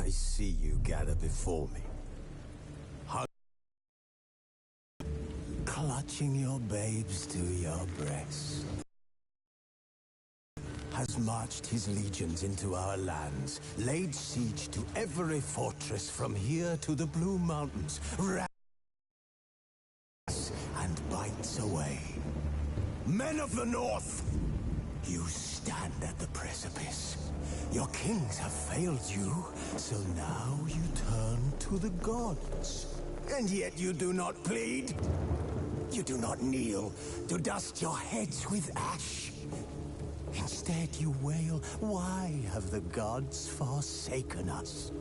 I see you gather before me. Clutching your babes to your breast. Has marched his legions into our lands, laid siege to every fortress from here to the Blue Mountains, and bites away. Men of the North, you stand at the precipice. Your kings have failed you, so now you turn to the gods. And yet you do not plead. You do not kneel to dust your heads with ash. Instead you wail, why have the gods forsaken us?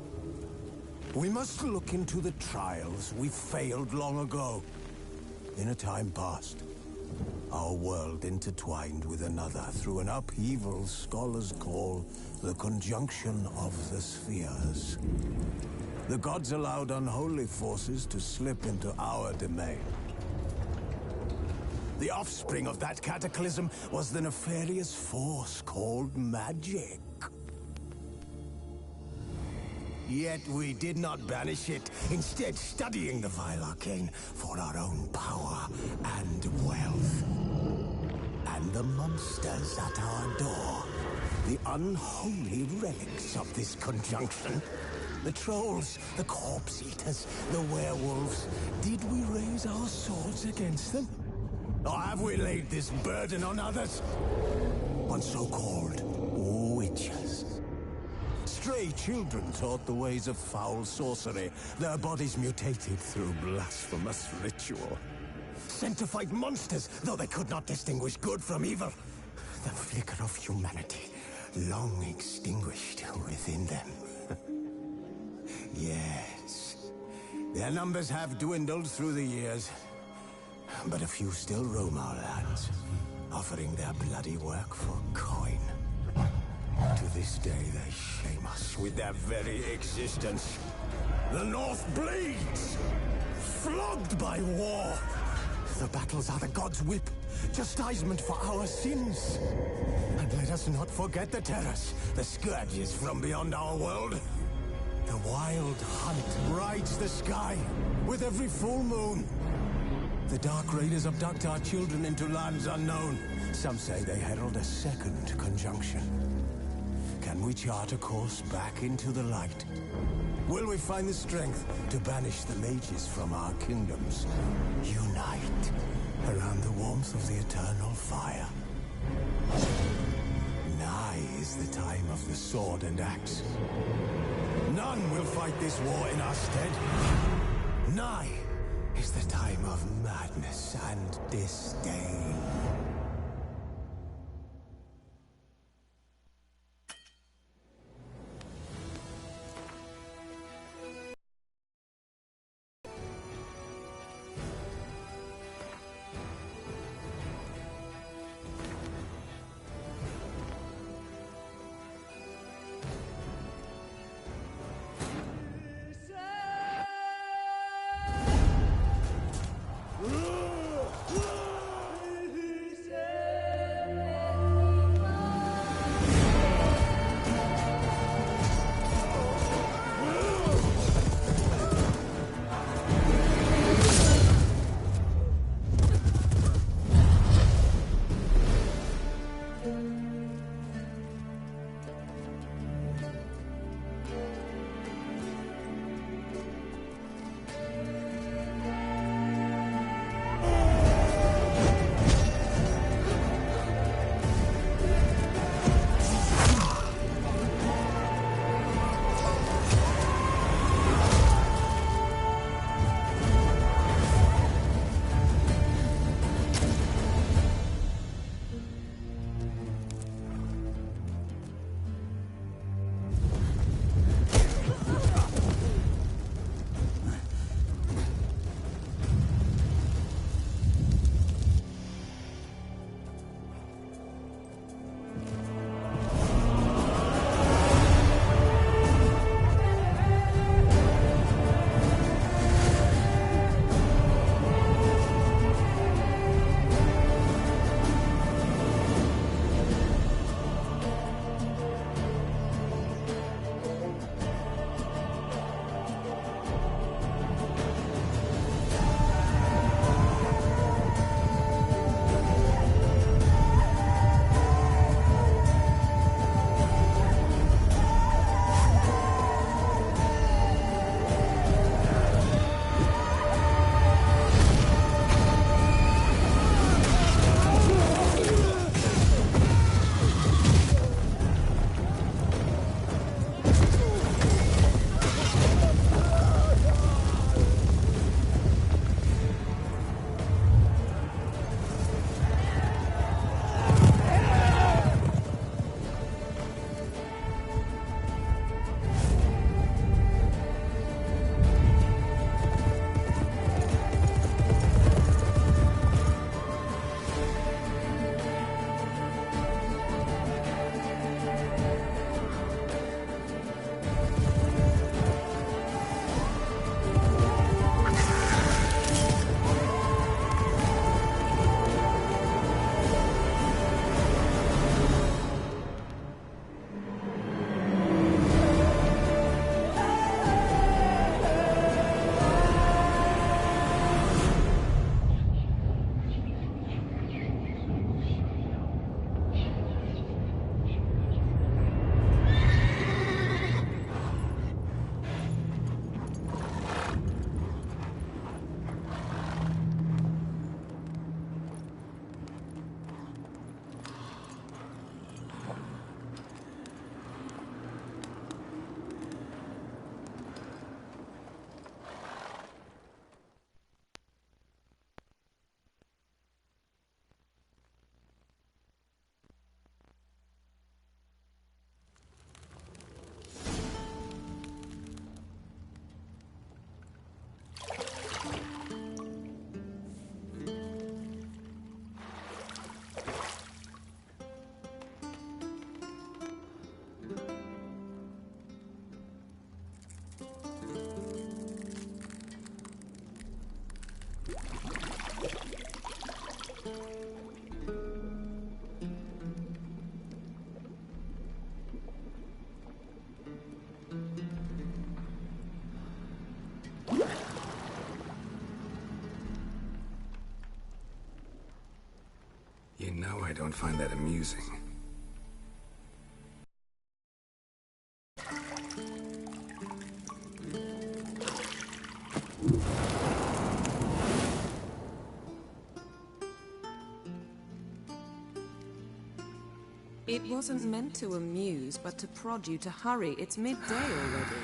We must look into the trials we failed long ago. In a time past, our world intertwined with another through an upheaval scholars call the conjunction of the spheres. The gods allowed unholy forces to slip into our domain. The offspring of that cataclysm was the nefarious force called magic. Yet we did not banish it, instead studying the vile arcane for our own power and wealth. And the monsters at our door, the unholy relics of this conjunction. The trolls, the corpse eaters, the werewolves. Did we raise our swords against them? Or have we laid this burden on others? On so-called witches. Stray children taught the ways of foul sorcery, their bodies mutated through blasphemous ritual. Sent to fight monsters, though they could not distinguish good from evil. The flicker of humanity, long extinguished within them. Yes, their numbers have dwindled through the years. But a few still roam our lands, offering their bloody work for coin. To this day, they shame us with their very existence. The North bleeds, flogged by war. The battles are the gods' whip, chastisement for our sins. And let us not forget the terrors, the scourges from beyond our world. The wild hunt rides the sky with every full moon. The Dark Raiders abduct our children into lands unknown. Some say they herald a second conjunction. Can we chart a course back into the light? Will we find the strength to banish the mages from our kingdoms? Unite around the warmth of the eternal fire. Nigh is the time of the sword and axe. None will fight this war in our stead. Nigh is the time of madness and disdain. know I don't find that amusing. It wasn't meant to amuse, but to prod you to hurry. It's midday already.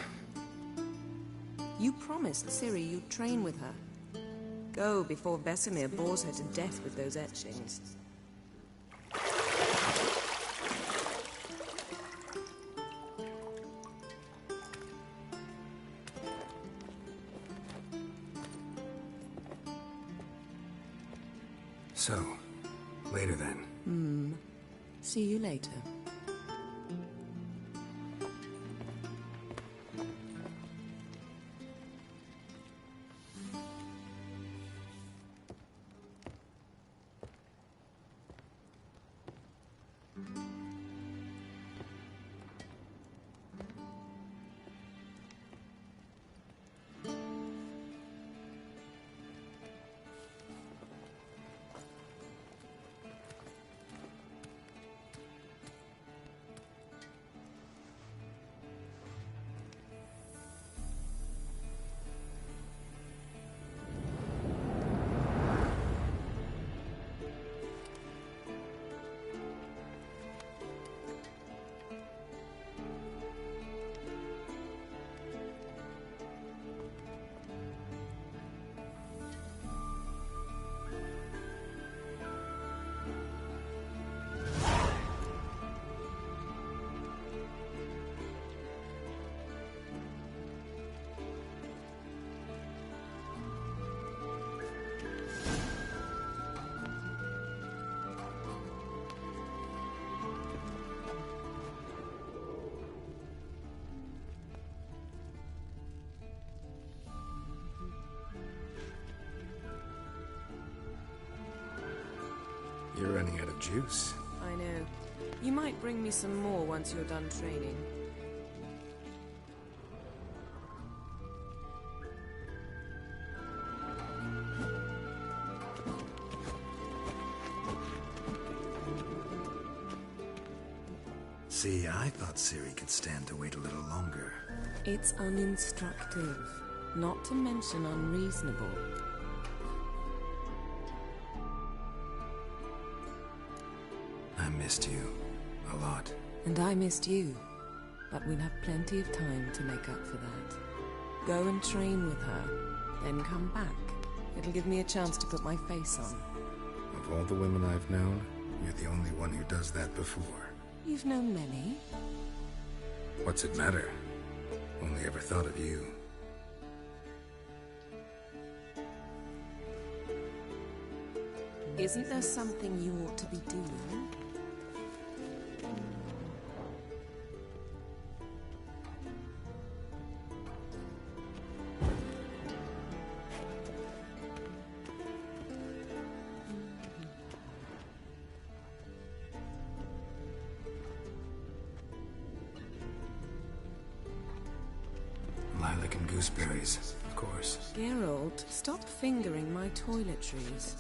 You promised Ciri you'd train with her. Go before Vesemir bores her to death with those etchings. So, later then. See you later. You're running out of juice. I know. You might bring me some more once you're done training. See, I thought Ciri could stand to wait a little longer. It's uninstructive, not to mention unreasonable. I missed you. A lot. And I missed you. But we'll have plenty of time to make up for that. Go and train with her, then come back. It'll give me a chance to put my face on. Of all the women I've known, you're the only one who does that before. You've known many. What's it matter? Only ever thought of you. Isn't there something you ought to be doing? Lilac and gooseberries, of course. Geralt, stop fingering my toiletries.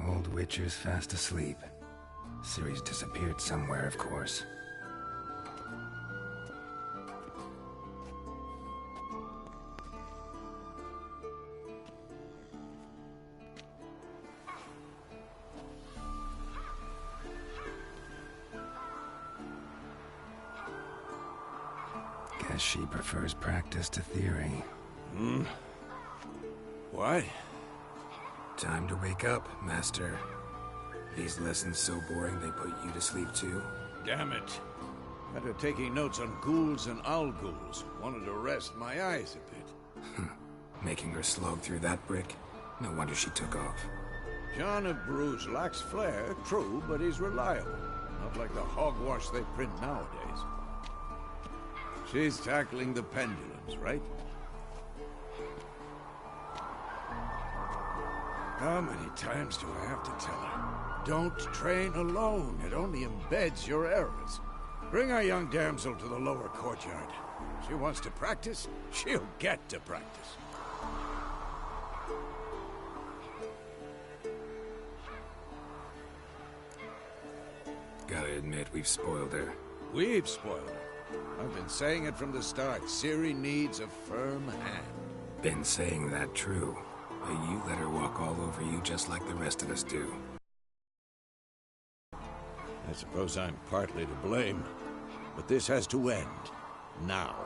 Old Witcher's fast asleep. Ciri's disappeared somewhere, of course. Guess she prefers practice to theory. Why? Time to wake up, Master. These lessons so boring they put you to sleep too. Damn it. After taking notes on ghouls and owl-ghouls, wanted to rest my eyes a bit. Making her slog through that brick? No wonder she took off. John of Bruges lacks flair, true, but he's reliable. Not like the hogwash they print nowadays. She's tackling the pendulums, right? How many times do I have to tell her? Don't train alone. It only embeds your errors. Bring our young damsel to the lower courtyard. She wants to practice, she'll get to practice. Gotta admit, we've spoiled her. We've spoiled her. I've been saying it from the start. Ciri needs a firm hand. Been saying that true. But you let her walk all over you just like the rest of us do. I suppose I'm partly to blame. But this has to end. Now.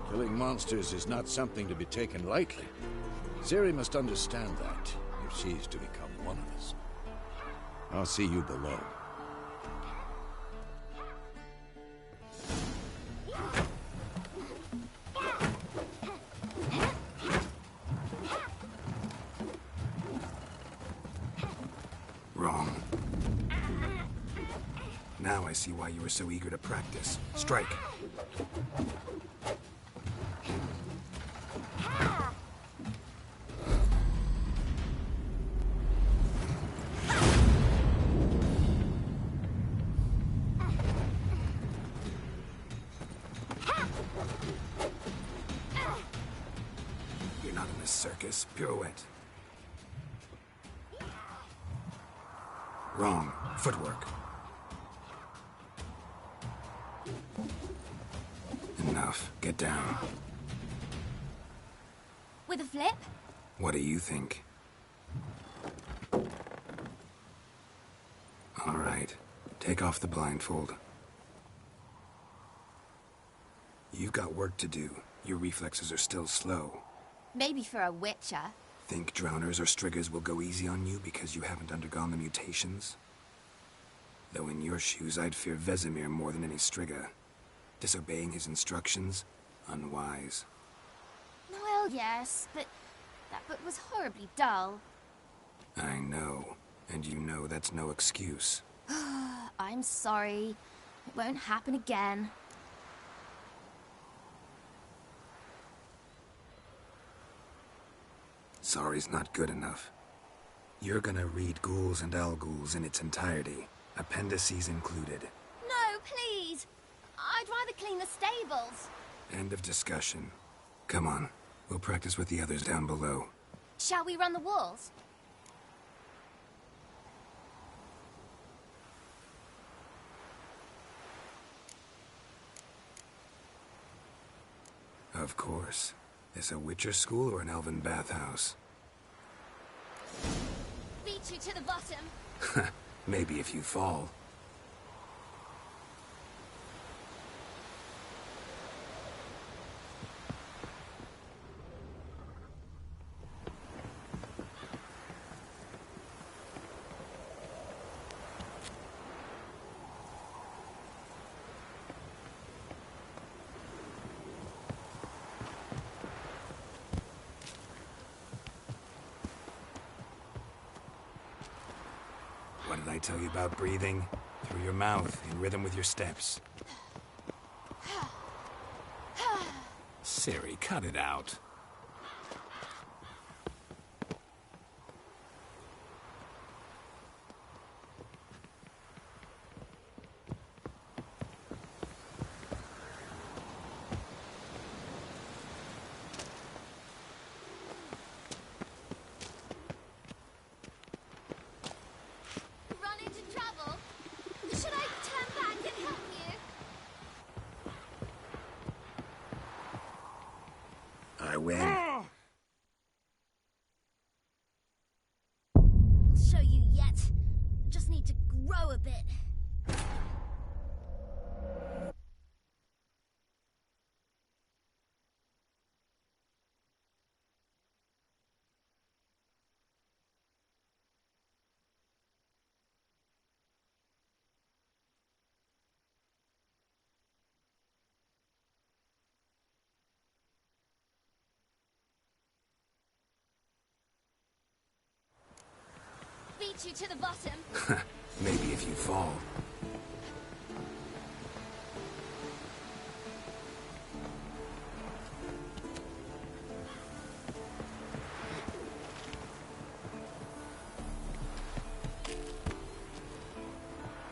Killing monsters is not something to be taken lightly. Ciri must understand that, if she's to become one of us. I'll see you below. Wrong. Now I see why you were so eager to practice. Strike. You're not in this circus. Pirouette. Wrong. Footwork. Enough. Get down. With a flip? What do you think? All right. Take off the blindfold. You've got work to do. Your reflexes are still slow. Maybe for a witcher. Think drowners or striggers will go easy on you because you haven't undergone the mutations? Though in your shoes, I'd fear Vesemir more than any strigger. Disobeying his instructions? Unwise. Well, yes, but that book was horribly dull. I know. And you know that's no excuse. I'm sorry. It won't happen again. Sorry's not good enough. You're gonna read Ghouls and Owl-Ghouls in its entirety, appendices included. No, please! I'd rather clean the stables. End of discussion. Come on, we'll practice with the others down below. Shall we run the walls? Of course. This a Witcher school or an elven bathhouse? Beat you to the bottom. Maybe if you fall. What did I tell you about breathing? Through your mouth, in rhythm with your steps. Ciri, cut it out. Run into trouble? Should I turn back and help you? I win. Show you yet. Just need to grow a bit. beat you to the bottom. Maybe if you fall.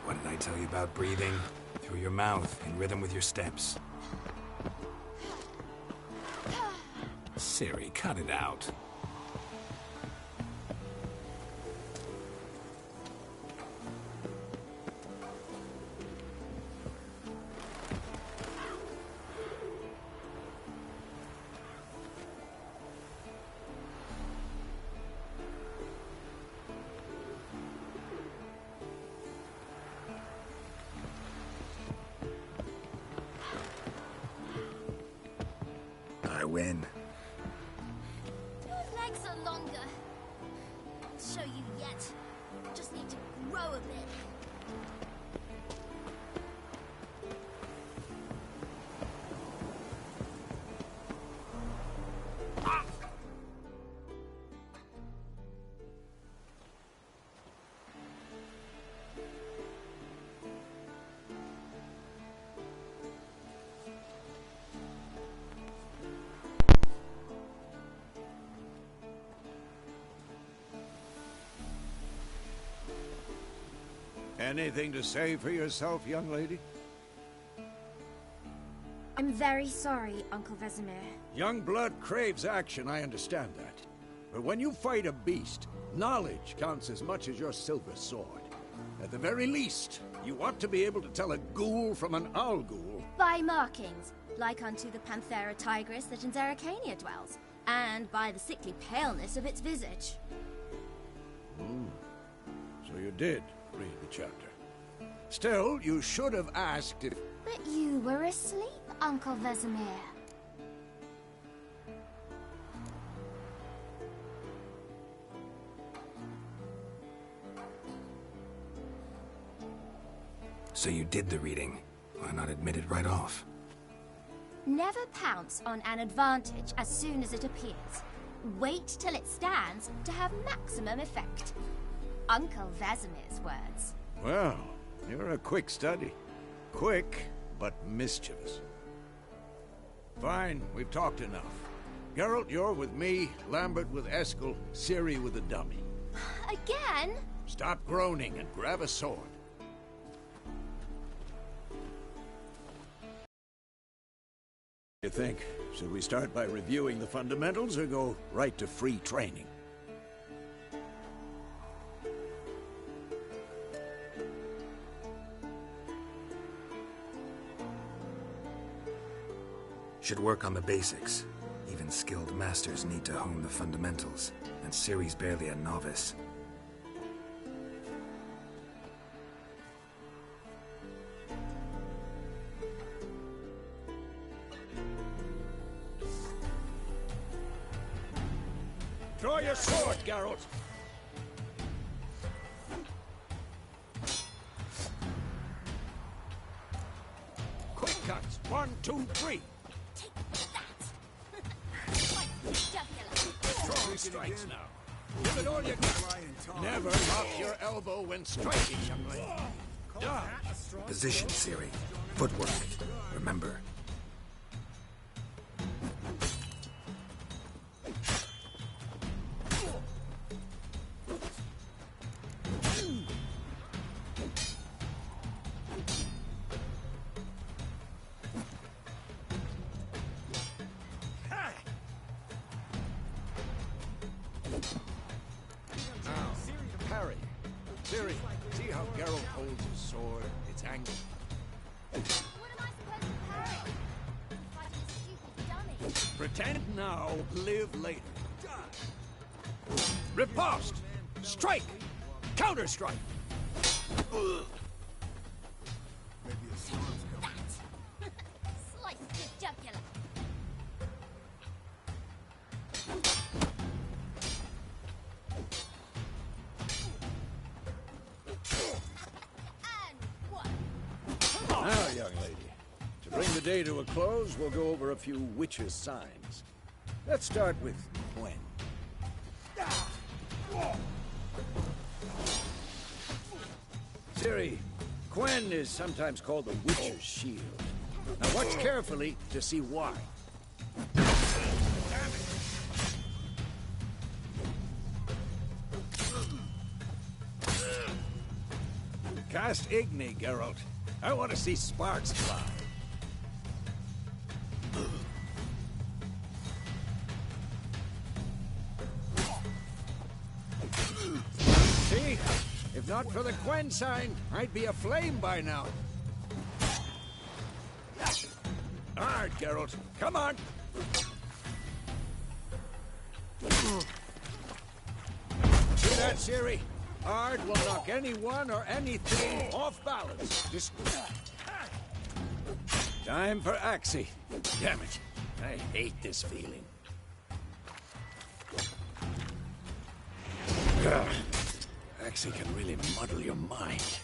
What did I tell you about breathing? Through your mouth, in rhythm with your steps. Ciri, cut it out. I win. Your legs are longer. I'll show you yet. Just need to grow a bit. Anything to say for yourself, young lady? I'm very sorry, Uncle Vesemir. Young blood craves action, I understand that. But when you fight a beast, knowledge counts as much as your silver sword. At the very least, you ought to be able to tell a ghoul from an owl ghoul. By markings, like unto the Panthera tigris that in Zerrikania dwells, and by the sickly paleness of its visage. So you did read the chapter. Still, you should have asked if... But you were asleep, Uncle Vesemir. So you did the reading. Why not admit it right off? Never pounce on an advantage as soon as it appears. Wait till it stands to have maximum effect. Uncle Vesemir's words. Well, you're a quick study. Quick, but mischievous. Fine, we've talked enough. Geralt, you're with me, Lambert with Eskel, Ciri with the dummy. Again? Stop groaning and grab a sword. What do you think? Should we start by reviewing the fundamentals or go right to free training? Should work on the basics. Even skilled masters need to hone the fundamentals, and Ciri's barely a novice. Draw your sword, Geralt! Quick cuts! 1, 2, 3! Take that! Like jugular. Strong strikes now. Give it all you got. Never lock your elbow when striking, young lady. Dodge. Position, Ciri. Footwork. Remember. Now, parry. Ciri, see how Geralt holds his sword? It's angled. What am I supposed to parry? Fighting a stupid dummy. Pretend now, live later. Riposte! Strike! Counter-strike! Slice the jugular. And one. Now, young lady, to bring the day to a close, we'll go over a few witches' signs. Let's start with Gwen. Ciri, Quen is sometimes called the Witcher's Shield. Now watch carefully to see why. Cast Igni, Geralt. I want to see sparks fly. See? If not for the Quen sign, I'd be aflame by now. Alright, Geralt. Come on! See that, Ciri? Ard will knock anyone or anything off balance. Just... Time for Axii. Damn it. I hate this feeling. Axii can really muddle your mind.